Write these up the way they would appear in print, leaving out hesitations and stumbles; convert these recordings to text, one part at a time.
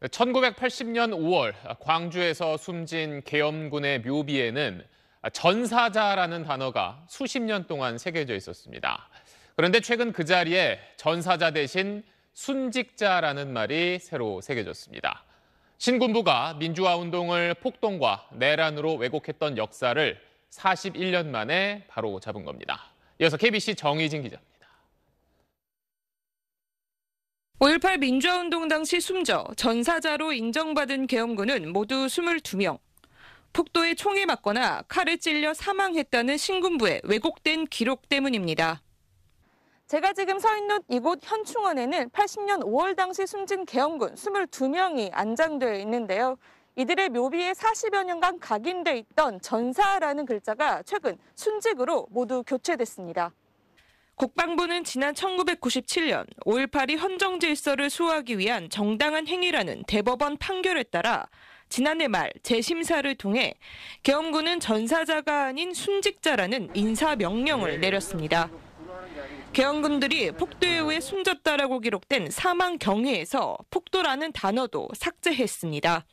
1980년 5월 광주에서 숨진 계엄군의 묘비에는 전사자라는 단어가 수십 년 동안 새겨져 있었습니다. 그런데 최근 그 자리에 전사자 대신 순직자라는 말이 새로 새겨졌습니다. 신군부가 민주화 운동을 폭동과 내란으로 왜곡했던 역사를 41년 만에 바로 잡은 겁니다. 이어서 KBC 정희진 기자입니다. 5.18 민주화운동 당시 숨져 전사자로 인정받은 계엄군은 모두 22명. 폭도에 총에 맞거나 칼에 찔려 사망했다는 신군부의 왜곡된 기록 때문입니다. 제가 지금 서 있는 이곳 현충원에는 80년 5월 당시 숨진 계엄군 22명이 안장되어 있는데요. 이들의 묘비에 40여 년간 각인돼 있던 전사라는 글자가 최근 순직으로 모두 교체됐습니다. 국방부는 지난 1997년 5.18이 헌정 질서를 수호하기 위한 정당한 행위라는 대법원 판결에 따라 지난해 말 재심사를 통해 계엄군은 전사자가 아닌 순직자라는 인사명령을 내렸습니다. 계엄군들이 폭도에 의해 숨졌다라고 기록된 사망 경위에서 폭도라는 단어도 삭제했습니다.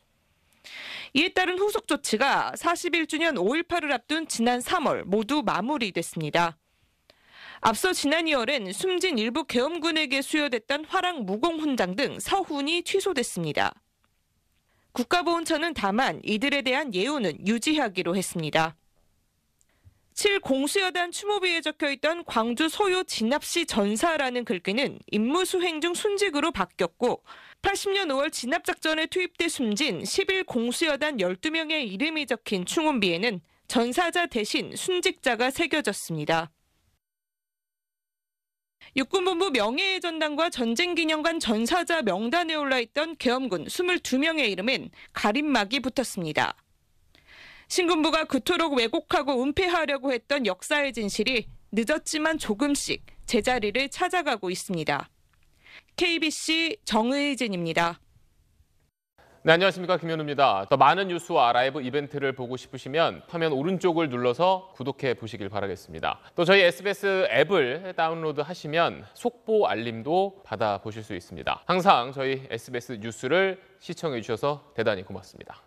이에 따른 후속 조치가 41주년 5.18을 앞둔 지난 3월 모두 마무리됐습니다. 앞서 지난 2월엔 숨진 일부 계엄군에게 수여됐던 화랑 무공훈장 등 서훈이 취소됐습니다. 국가보훈처는 다만 이들에 대한 예우는 유지하기로 했습니다. 7 공수여단 추모비에 적혀있던 광주 소요 진압시 전사라는 글귀는 임무수행 중 순직으로 바뀌었고 80년 5월 진압작전에 투입돼 숨진 11 공수여단 12명의 이름이 적힌 충원비에는 전사자 대신 순직자가 새겨졌습니다. 육군본부 명예의 전당과 전쟁기념관 전사자 명단에 올라있던 계엄군 22명의 이름엔 가림막이 붙었습니다. 신군부가 그토록 왜곡하고 은폐하려고 했던 역사의 진실이 늦었지만 조금씩 제자리를 찾아가고 있습니다. KBC 정의진입니다. 네, 안녕하십니까. 김현우입니다. 더 많은 뉴스와 라이브 이벤트를 보고 싶으시면 화면 오른쪽을 눌러서 구독해 보시길 바라겠습니다. 또 저희 SBS 앱을 다운로드하시면 속보 알림도 받아보실 수 있습니다. 항상 저희 SBS 뉴스를 시청해 주셔서 대단히 고맙습니다.